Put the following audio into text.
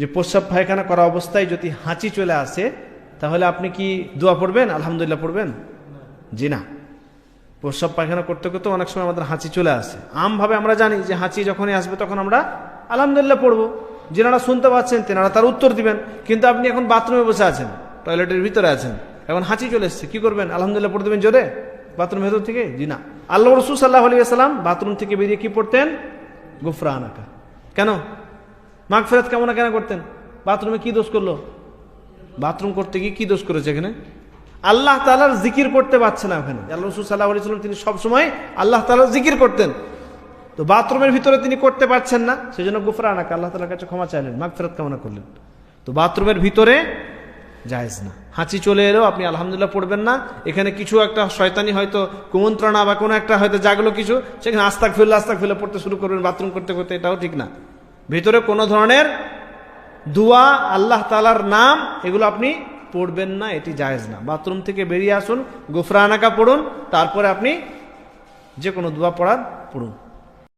যে প্রস্রাব পায়খানা করা অবস্থায় যদি হাঁচি চলে আসে তাহলে আপনি কি দোয়া পড়বেন, আলহামদুলিল্লাহ পড়বেন? জি না। প্রস্রাব পায়খানা করতে করতে অনেক সময় আমাদের হাঁচি চলে আসে। আমভাবে আমরা জানি যে হাঁচি যখনই আসবে তখন আমরা আলহামদুলিল্লাহ পড়বো। যেনারা শুনতে পাচ্ছেন তেনারা তার উত্তর দিবেন। কিন্তু আপনি এখন বাথরুমে বসে আছেন, টয়লেটের ভিতরে আছেন, এখন হাঁচি চলে এসছে, কি করবেন? আলহামদুলিল্লাহ পড়ে দেবেন জোরে বাথরুমের ভেতর থেকে? জি না। আল্লাহ রাসূল সাল্লাল্লাহু আলাইহি ওয়াসাল্লাম বাথরুম থেকে বেরিয়ে কি পড়তেন? গুফরানাকা। কেন? মাগফিরাত কামনা কেন করতেন? বাথরুমে কি দোষ করলো? বাথরুম করতে গিয়ে কি দোষ করেছে? এখানে আল্লাহ তাআলার জিকির করতে পারছে না। ওখানে আল্লাহ রাসূল সাল্লাল্লাহু আলাইহি ওয়াসাল্লাম তিনি সবসময় আল্লাহ তাআলার জিকির করতেন, তো বাথরুমের ভিতরে তিনি করতে পারছেন না, সেজন্য গুফরানাকা আল্লাহ তাআলার কাছে ক্ষমা চাইলেন, মাগফিরাত কামনা করলেন। তো বাথরুমের ভিতরে জায়েজ না। হাঁচি চলে এলেও আপনি আলহামদুলিল্লাহ পড়বেন না। এখানে কিছু একটা শয়তানি হয়তো কুমন্ত্রণা বা কোনো একটা হয়তো জাগলো কিছু, সেখানে আস্তাগফিরুল্লাহ পড়তে শুরু করবেন বাথরুম করতে করতে, এটাও ঠিক না। ভিতরে কোনো ধরনের দোয়া, আল্লাহ তাআলার নাম, এগুলো আপনি পড়বেন না, এটি জায়েজ না। বাথরুম থেকে বেরিয়ে আসুন, গুফরানাকা পড়ুন, তারপরে আপনি যে কোনো দোয়া পড়ার পড়ুন।